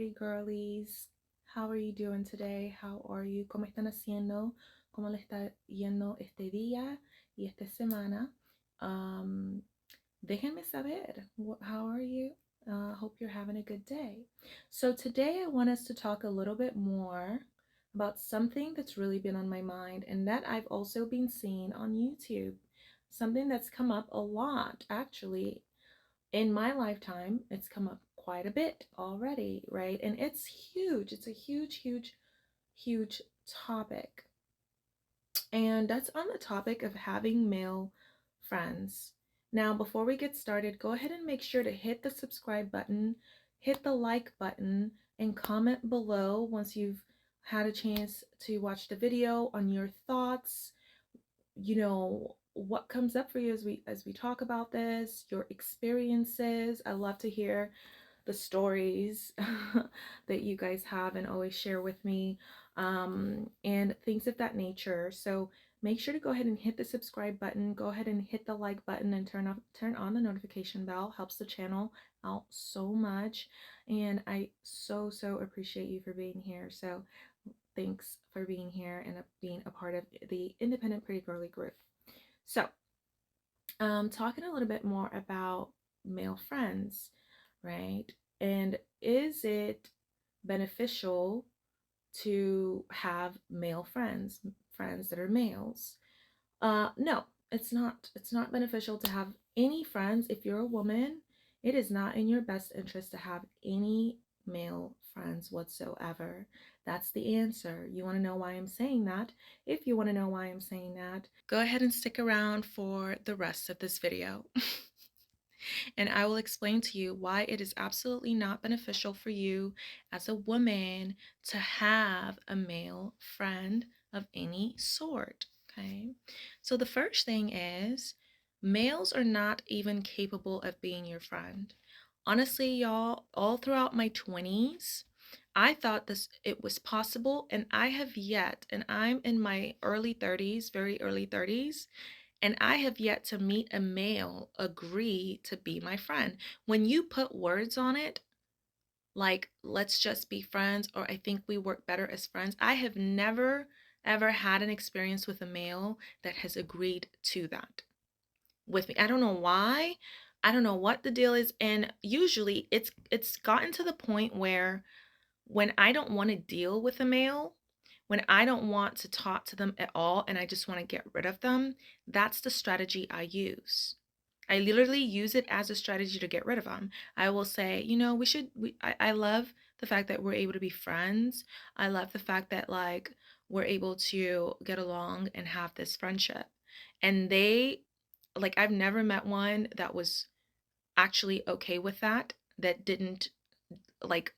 pretty girlies. How are you doing today? How are you? ¿Cómo están haciendo? ¿Cómo le está yendo este día y esta semana? Um, Déjenme saber. How are you? Hope you're having a good day. So today I want us to talk a little bit more about something that's really been on my mind and that I've also been seeing on YouTube. Something that's come up a lot, actually, in my lifetime. It's come up quite a bit already, right? And it's huge. It's a huge, huge, huge topic. And that's on the topic of having male friends. Now, before we get started, go ahead and make sure to hit the subscribe button, hit the like button, and comment below once you've had a chance to watch the video on your thoughts, what comes up for you as we talk about this, your experiences. I love to hear the stories that you guys have and always share with me, and things of that nature. So make sure to go ahead and hit the subscribe button, go ahead and hit the like button, and turn on the notification bell. Helps the channel out so much, and I so appreciate you for being here. So thanks for being here and being a part of the Independent Pretty Girly group. So, talking a little bit more about male friends, right? And is it beneficial to have male friends, friends that are males? No, it's not. It's not beneficial to have any friends. If you're a woman, it is not in your best interest to have any male friends whatsoever. That's the answer. You want to know why I'm saying that? If you want to know why I'm saying that, go ahead and stick around for the rest of this video. And I will explain to you why it is absolutely not beneficial for you as a woman to have a male friend of any sort. Okay, so the first thing is males are not even capable of being your friend. Honestly, y'all, all throughout my 20s, I thought it was possible, and I have yet, and I'm in my early 30s, very early 30s, and I have yet to meet a male agree to be my friend. When you put words on it, like, let's just be friends, or I think we work better as friends, I have never, ever had an experience with a male that has agreed to that with me. I don't know why. I don't know what the deal is. And usually it's gotten to the point where when I don't want to deal with a male, when I don't want to talk to them at all and I just want to get rid of them, that's the strategy I use. I literally use it as a strategy to get rid of them. I will say, I love the fact that we're able to be friends. I love the fact that, like, we're able to get along and have this friendship. And I've never met one that was actually okay with that didn't, like,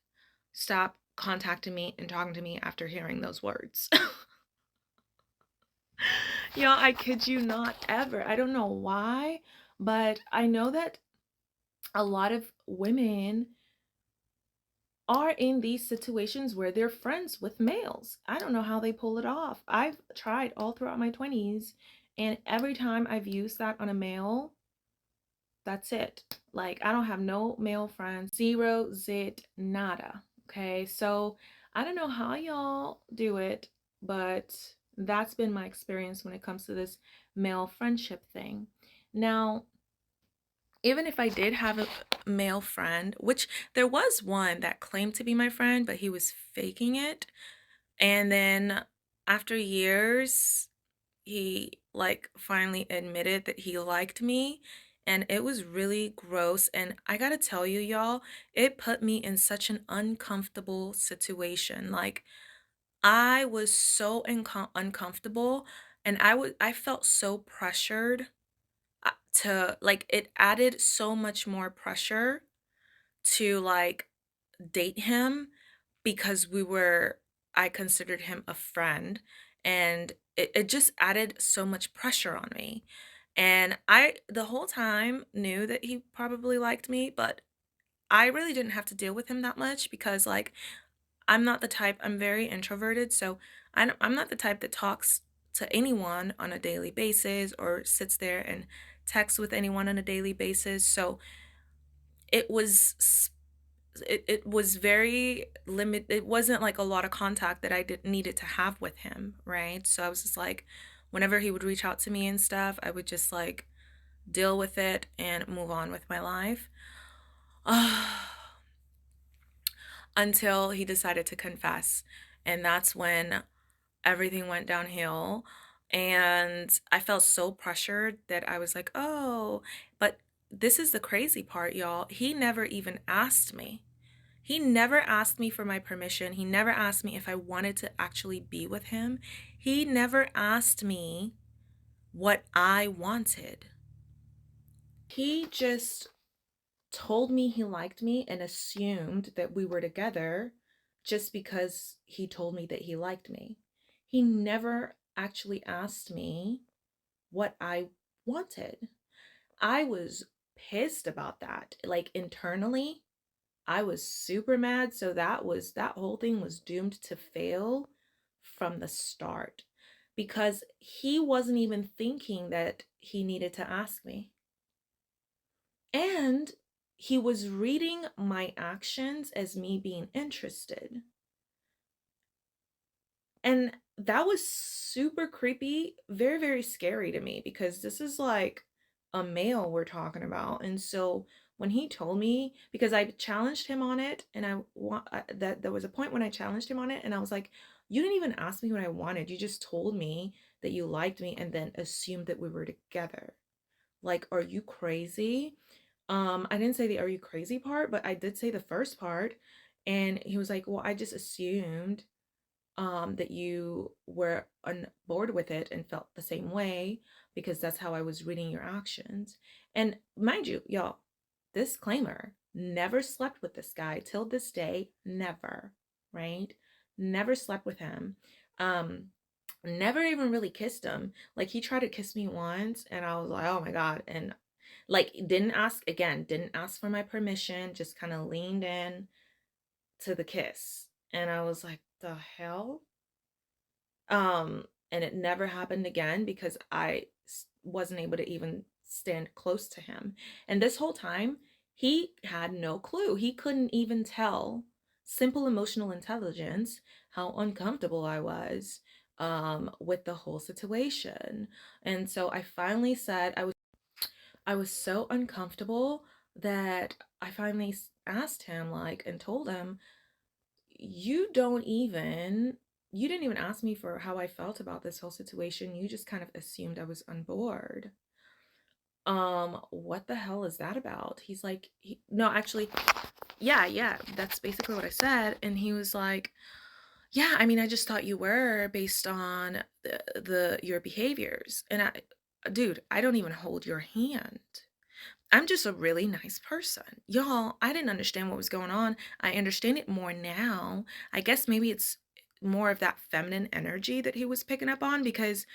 stop contacting me and talking to me after hearing those words. Yeah, I kid you not, ever. I don't know why, but I know that a lot of women are in these situations where they're friends with males. I don't know how they pull it off. I've tried all throughout my 20s, and every time I've used that on a male, that's it. Like, I don't have no male friends. Zero, zit, nada. Okay, so I don't know how y'all do it, but that's been my experience when it comes to this male friendship thing. Now, even if I did have a male friend, which there was one that claimed to be my friend, but he was faking it. And then after years, he like finally admitted that he liked me, and it was really gross. And I gotta tell you, y'all, it put me in such an uncomfortable situation. Like, I was so uncomfortable, and I felt so pressured, to like, it added so much more pressure to like date him, because I considered him a friend, and it just added so much pressure on me. And I, the whole time, knew that he probably liked me, but I really didn't have to deal with him that much because, like, I'm not the type, I'm very introverted, so I'm not the type that talks to anyone on a daily basis or sits there and texts with anyone on a daily basis. So it was it was very limited. It wasn't like a lot of contact that I didn't needed to have with him, right? So I was just like, whenever he would reach out to me and stuff, I would just like deal with it and move on with my life. Until he decided to confess. And that's when everything went downhill. And I felt so pressured that I was like, oh, but this is the crazy part, y'all. He never even asked me. He never asked me for my permission. He never asked me if I wanted to actually be with him. He never asked me what I wanted. He just told me he liked me and assumed that we were together just because he told me that he liked me. He never actually asked me what I wanted. I was pissed about that. Like internally, I was super mad. So that whole thing was doomed to fail from the start because he wasn't even thinking that he needed to ask me. And he was reading my actions as me being interested. And that was super creepy, very, very scary to me because this is like a male we're talking about. And so when he told me, because I challenged him on it, and I want that there was a point when I challenged him on it, and I was like, you didn't even ask me what I wanted. You just told me that you liked me and then assumed that we were together. Like, are you crazy? I didn't say the "are you crazy" part, but I did say the first part. And he was like, well, I just assumed that you were on board with it and felt the same way because that's how I was reading your actions. And mind you, y'all, disclaimer, never slept with this guy till this day, never, right? Never slept with him. Um, Never even really kissed him. Like he tried to kiss me once and I was like, oh my God. And like didn't ask for my permission, just kind of leaned in to the kiss. And I was like, the hell? And it never happened again because wasn't able to even stand close to him. And this whole time, he had no clue. He couldn't even tell simple emotional intelligence how uncomfortable I was with the whole situation. And so I finally said I was so uncomfortable that I finally asked him like and told him you don't even you didn't even ask me for how I felt about this whole situation. You just kind of assumed I was on board. What the hell is that about? He's like, no, actually, yeah, that's basically what I said. And he was like, yeah, I mean, I just thought you were based on the your behaviors. And dude, I don't even hold your hand. I'm just a really nice person. Y'all, I didn't understand what was going on. I understand it more now. I guess maybe it's more of that feminine energy that he was picking up on because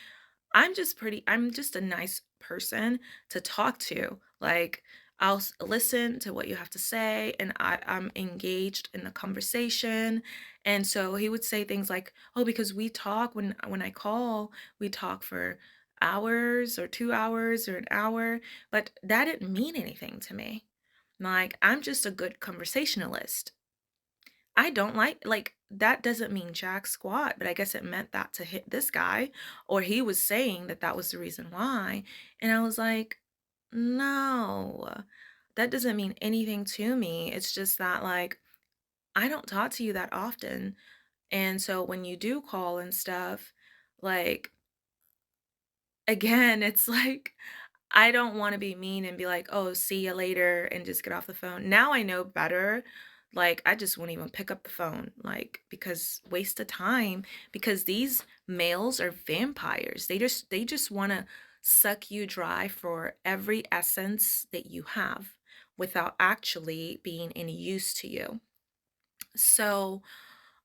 I'm just a nice person to talk to. Like, listen to what you have to say, and I'm engaged in the conversation. And so he would say things like, oh, because we talk when I call, we talk for hours or 2 hours or an hour, but that didn't mean anything to me. Like, I'm just a good conversationalist. I don't like that doesn't mean jack squat, but I guess it meant that to hit this guy, or he was saying that that was the reason why. And I was like, no, that doesn't mean anything to me. It's just that, like, I don't talk to you that often. And so when you do call and stuff, like, again, it's like, I don't want to be mean and be like, oh, see you later and just get off the phone. Now I know better. Like, I just won't even pick up the phone, like, because waste of time. Because these males are vampires. They just want to suck you dry for every essence that you have without actually being any use to you. So,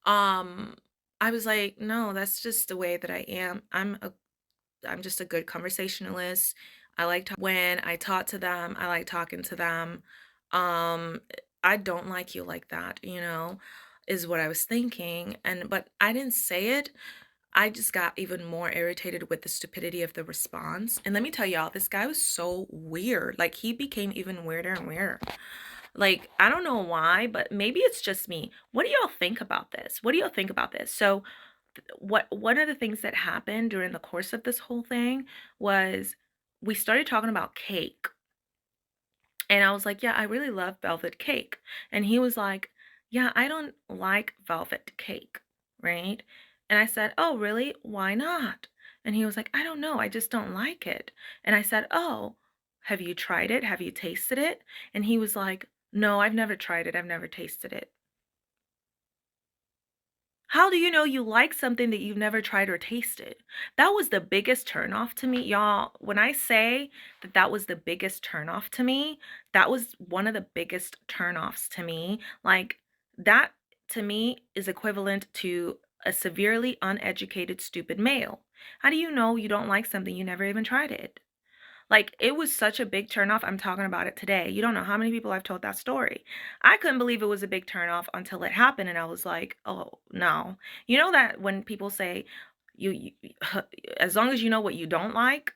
um, I was like, no, that's just the way that I am. I'm just a good conversationalist. I like when I talk to them, I like talking to them. Um, I don't like you like that, is what I was thinking. But I didn't say it. I just got even more irritated with the stupidity of the response. And let me tell y'all, this guy was so weird. Like he became even weirder and weirder. Like, I don't know why, but maybe it's just me. What do y'all think about this? What do y'all think about this? So, one of the things that happened during the course of this whole thing was we started talking about cake. And I was like, yeah, I really love velvet cake. And he was like, yeah, I don't like velvet cake, right? And I said, oh, really? Why not? And he was like, I don't know. I just don't like it. And I said, oh, have you tried it? Have you tasted it? And he was like, no, I've never tried it. I've never tasted it. How do you know you like something that you've never tried or tasted? That was the biggest turnoff to me, y'all. When I say that that was the biggest turnoff to me, that was one of the biggest turnoffs to me. Like, that to me is equivalent to a severely uneducated, stupid male. How do you know you don't like something you never even tried it? Like, it was such a big turnoff. I'm talking about it today. You don't know how many people I've told that story. I couldn't believe it was a big turnoff until it happened, and I was like, oh, no. You know that when people say, you as long as you know what you don't like,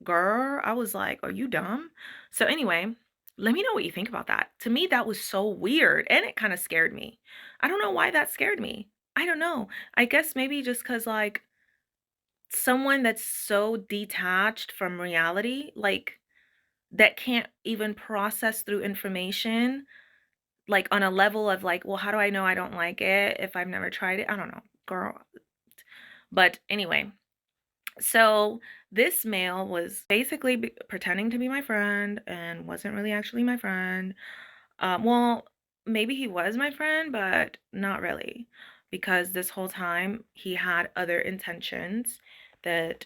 girl, I was like, are you dumb? So anyway, let me know what you think about that. To me, that was so weird, and it kind of scared me. I don't know why that scared me. I don't know. I guess maybe just because, like, someone that's so detached from reality, like, that can't even process through information, like, on a level of, like, well, how do I know I don't like it if I've never tried it? I don't know, girl. But anyway, so this male was basically pretending to be my friend and wasn't really actually my friend. Well, maybe he was my friend, but not really, because this whole time he had other intentions that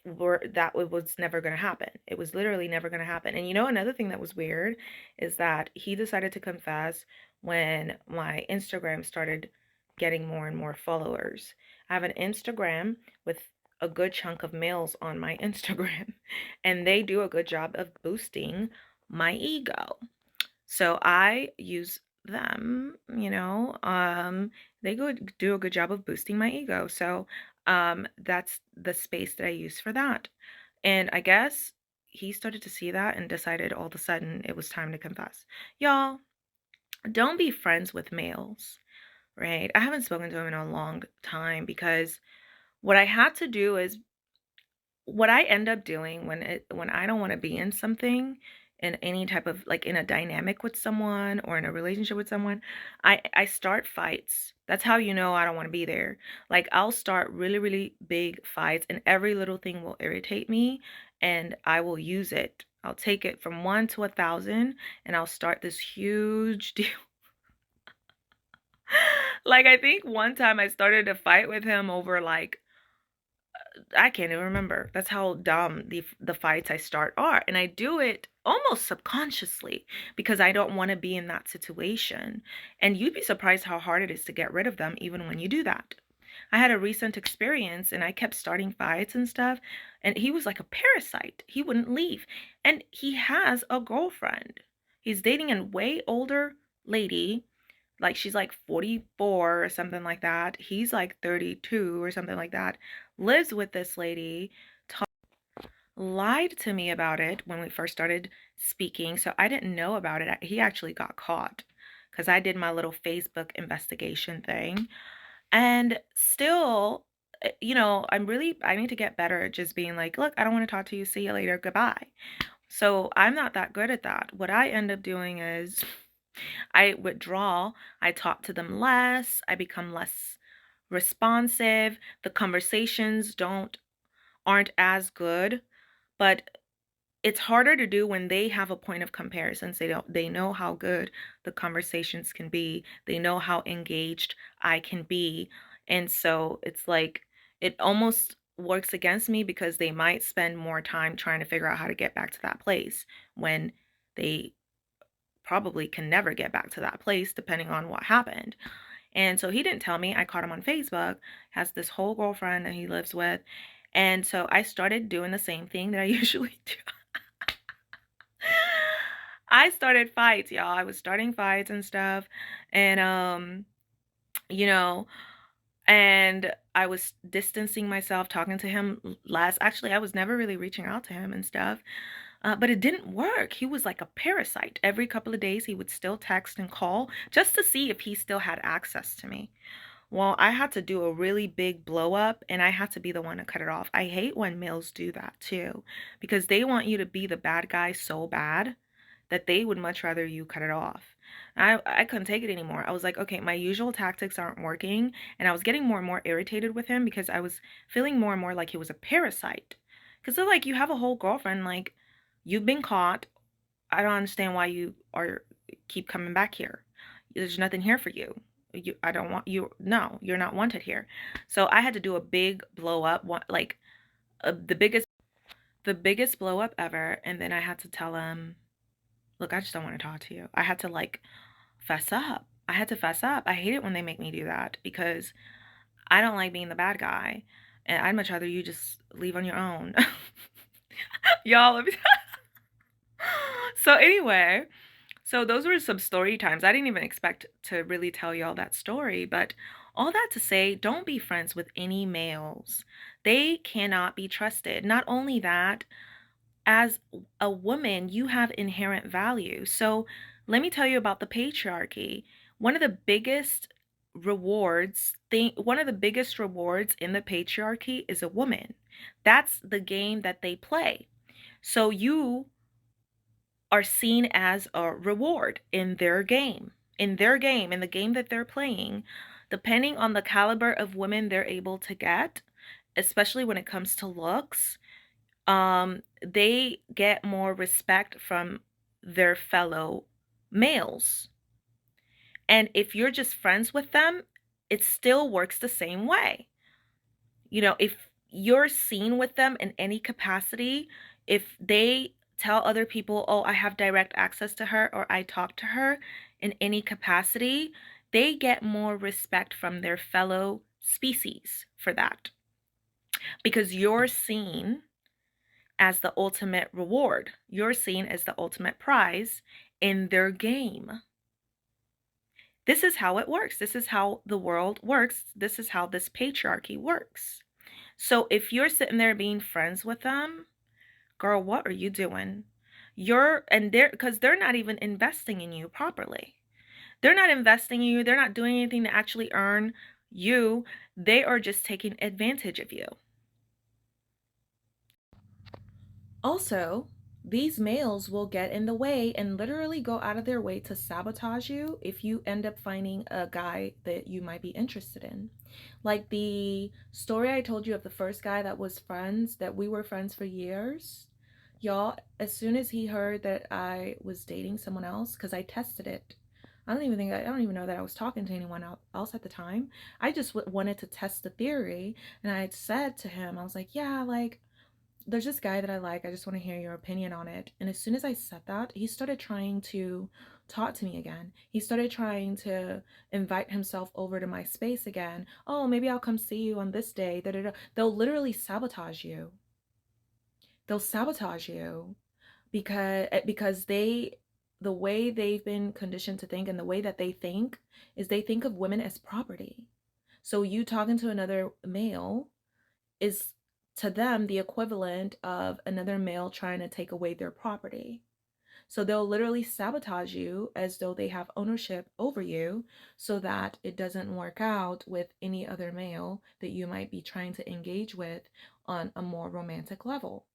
was never going to happen. It was literally never going to happen. And you know, another thing that was weird is that he decided to confess when my Instagram started getting more and more followers. I have an Instagram with a good chunk of males on my Instagram, and they do a good job of boosting my ego. So I use them, they do a good job of boosting my ego. So that's the space that I use for that. And I guess he started to see that and decided all of a sudden it was time to confess. Y'all, don't be friends with males, right? I haven't spoken to him in a long time because what I had to do is what I end up doing when I don't want to be in something, in any type of, like, in a dynamic with someone or in a relationship with someone, I start fights. That's how you know I don't want to be there. Like, I'll start really, really big fights, and every little thing will irritate me, and I will use it. I'll take it from 1 to 1,000, and I'll start this huge deal. Like, I think one time I started a fight with him over, like, I can't even remember. That's how dumb the fights I start are. And I do it almost subconsciously because I don't want to be in that situation. And you'd be surprised how hard it is to get rid of them even when you do that. I had a recent experience and I kept starting fights and stuff, and he was like a parasite. He wouldn't leave. And he has a girlfriend. He's dating a way older lady, like she's like 44 or something like that. He's like 32 or something like that. Lives with this lady, lied to me about it when we first started speaking. So I didn't know about it. He actually got caught because I did my little Facebook investigation thing. And still, I need to get better at just being like, look, I don't want to talk to you. See you later. Goodbye. So I'm not that good at that. What I end up doing is I withdraw, I talk to them less, I become less responsive, the conversations aren't as good, but it's harder to do when they have a point of comparison. They know how good the conversations can be. They know how engaged I can be. And so it's like it almost works against me because they might spend more time trying to figure out how to get back to that place when they probably can never get back to that place depending on what happened. And so he didn't tell me. I caught him on Facebook, has this whole girlfriend that he lives with. And so I started doing the same thing that I usually do. I started fights, y'all. I was starting fights and stuff. And you know, and I was distancing myself, talking to him less. Actually, I was never really reaching out to him and stuff. But it didn't work. He was like a parasite. Every couple of days, he would still text and call just to see if he still had access to me. Well, I had to do a really big blow up and I had to be the one to cut it off. I hate when males do that too, because they want you to be the bad guy so bad that they would much rather you cut it off. I couldn't take it anymore. I was like, okay, my usual tactics aren't working. And I was getting more and more irritated with him because I was feeling more and more like he was a parasite. Because they're like, you have a whole girlfriend, like, you've been caught. I don't understand why you are keep coming back here. There's nothing here for you. I don't want you. No, you're not wanted here. So I had to do a big blow up, like the biggest blow up ever. And then I had to tell him, look, I just don't want to talk to you. I had to like fess up. I had to fess up. I hate it when they make me do that because I don't like being the bad guy. And I'd much rather you just leave on your own. Y'all. So anyway, so those were some story times. I didn't even expect to really tell y'all that story, but all that to say, don't be friends with any males. They cannot be trusted. Not only that, as a woman, you have inherent value. So let me tell you about the patriarchy. One of the biggest one of the biggest rewards in the patriarchy is a woman. That's the game that they play. So you are seen as a reward in their game, in the game that they're playing, depending on the caliber of women they're able to get, especially when it comes to looks. They get more respect from their fellow males. And if you're just friends with them, it still works the same way. You know, if you're seen with them in any capacity, if they tell other people, oh, I have direct access to her, or I talk to her in any capacity, they get more respect from their fellow species for that. Because you're seen as the ultimate reward. You're seen as the ultimate prize in their game. This is how it works. This is how the world works. This is how this patriarchy works. So if you're sitting there being friends with them, girl, what are you doing? Because they're not even investing in you properly. They're not investing in you. They're not doing anything to actually earn you. They are just taking advantage of you. Also, these males will get in the way and literally go out of their way to sabotage you if you end up finding a guy that you might be interested in. Like the story I told you of the first guy that we were friends for years. Y'all, as soon as he heard that I was dating someone else, because I tested it. I don't even know that I was talking to anyone else at the time. I just wanted to test the theory. And I had said to him, I was like, yeah, like, there's this guy that I like. I just want to hear your opinion on it. And as soon as I said that, he started trying to talk to me again. He started trying to invite himself over to my space again. Oh, maybe I'll come see you on this day. Da, da, da. They'll literally sabotage you. They'll sabotage you because the way they've been conditioned to think and the way that they think is they think of women as property. So you talking to another male is to them the equivalent of another male trying to take away their property. So they'll literally sabotage you as though they have ownership over you so that it doesn't work out with any other male that you might be trying to engage with on a more romantic level.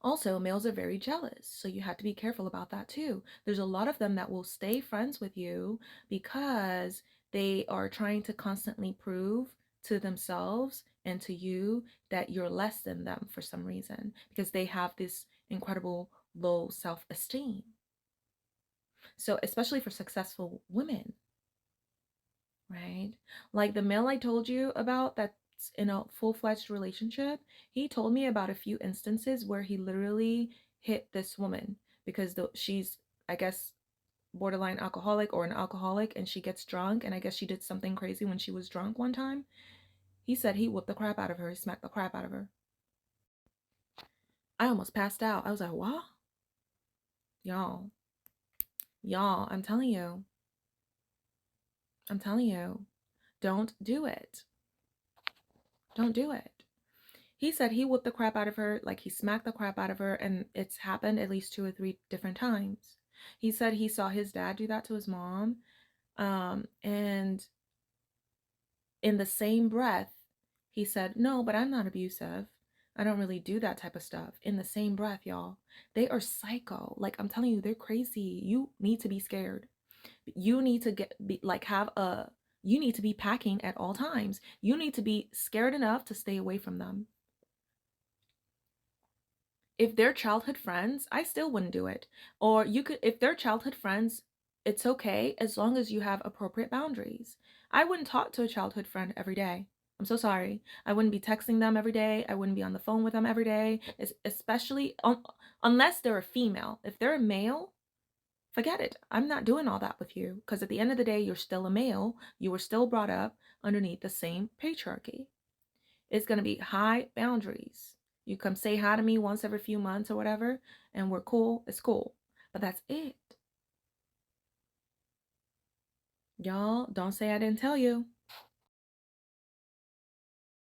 Also, males are very jealous, so you have to be careful about that too. There's a lot of them that will stay friends with you because they are trying to constantly prove to themselves and to you that you're less than them for some reason because they have this incredible low self-esteem. So, especially for successful women, right? Like the male I told you about that's in a full-fledged relationship, he told me about a few instances where he literally hit this woman because she's, I guess, borderline alcoholic or an alcoholic, and she gets drunk, and I guess she did something crazy when she was drunk one time. He said he whooped the crap out of her. He smacked the crap out of her. I almost passed out. I was like, what? Y'all, I'm telling you, don't do it. Don't do it. He said he whooped the crap out of her, like he smacked the crap out of her, and it's happened at least 2 or 3 different times. He said he saw his dad do that to his mom. And in the same breath, he said, no, but I'm not abusive. I don't really do that type of stuff. In the same breath, y'all, they are psycho. Like, I'm telling you, they're crazy. You need to be scared. You need to you need to be packing at all times. You need to be scared enough to stay away from them. If they're childhood friends, I still wouldn't do it. Or you could, if they're childhood friends, it's okay as long as you have appropriate boundaries. I wouldn't talk to a childhood friend every day. I'm so sorry. I wouldn't be texting them every day. I wouldn't be on the phone with them every day, especially unless they're a female. If they're a male, forget it. I'm not doing all that with you, because at the end of the day, you're still a male. You were still brought up underneath the same patriarchy. It's going to be high boundaries. You come say hi to me once every few months or whatever, and we're cool. It's cool. But that's it. Y'all, don't say I didn't tell you.